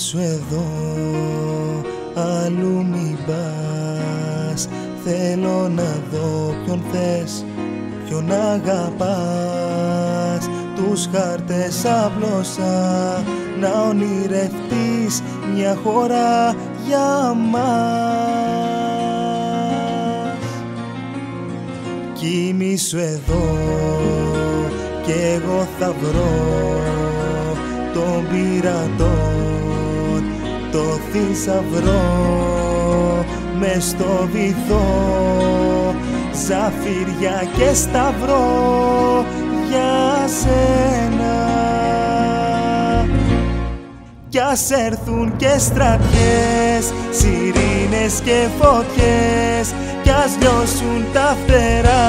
Κοιμήσου εδώ, αλλού μη πας. Θέλω να δω ποιον θες, ποιον αγαπάς. Τους χάρτες άπλωσα να ονειρευτείς μια χώρα για μας. Κοιμήσου εδώ κι εγώ θα βρω τον πειρατών, το θησαυρό μες στο βυθό, ζαφύρια και σταυρό για σένα. Κι ας έρθουν και στρατιές, σιρήνες και φωτιές, κι ας λιώσουν τα φτερά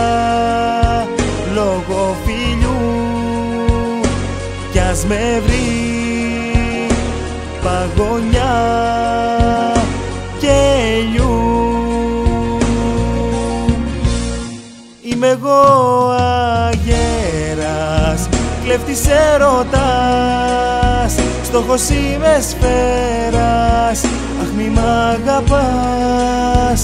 λόγω φιλιού, κι ας με βρει παγωνιά και ελιού. Είμαι εγώ αγέρας, κλέφτης έρωτας, στόχος είμαι σφαίρας. Αχ μη μ' αγαπάς,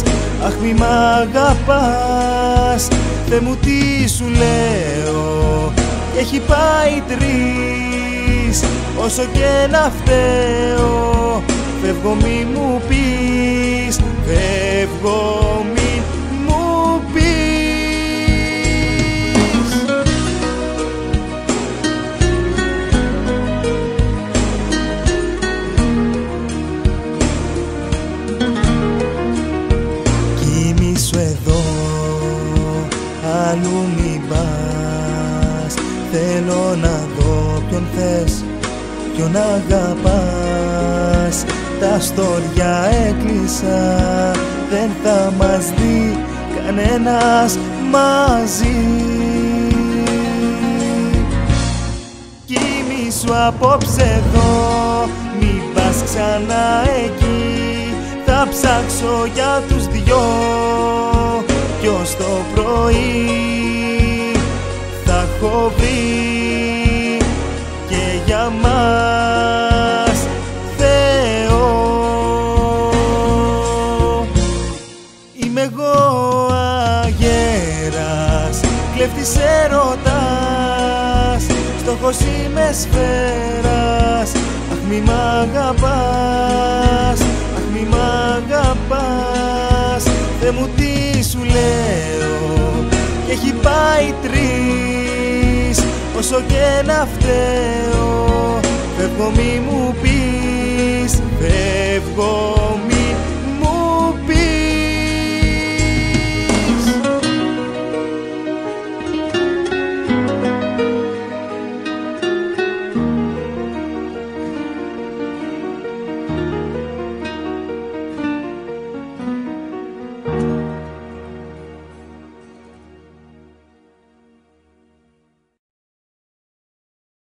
αχ μη μ' αγαπάς. Θε μου τι σου λέω, έχει πάει τρεις. Όσο και να φταίω, φεύγω μη μου πεις, φεύγω μη μου πεις. Κοιμήσου εδώ, αλλού μη πας. Θέλω να δω ποιον θες, ποιον αγαπάς. Τα στόρια έκλεισα, δεν θα μας δει κανένας μαζί. Κοιμήσου απόψε εδώ, μην πας ξανά εκεί. Θα ψάξω για τους δυο κι ως το πρωί θα έχω βρει και για μας Θεό. Είμαι εγώ αγέρας, κλέφτης έρωτας, στόχος είμαι σφαίρας. Αχ μη μ' αγαπάς, αχ μη μ' αγαπάς. Θε μου τι σου λέω, κι έχει πάει τρεις. Όσο και να φταίω, φεύγω μη μου πεις,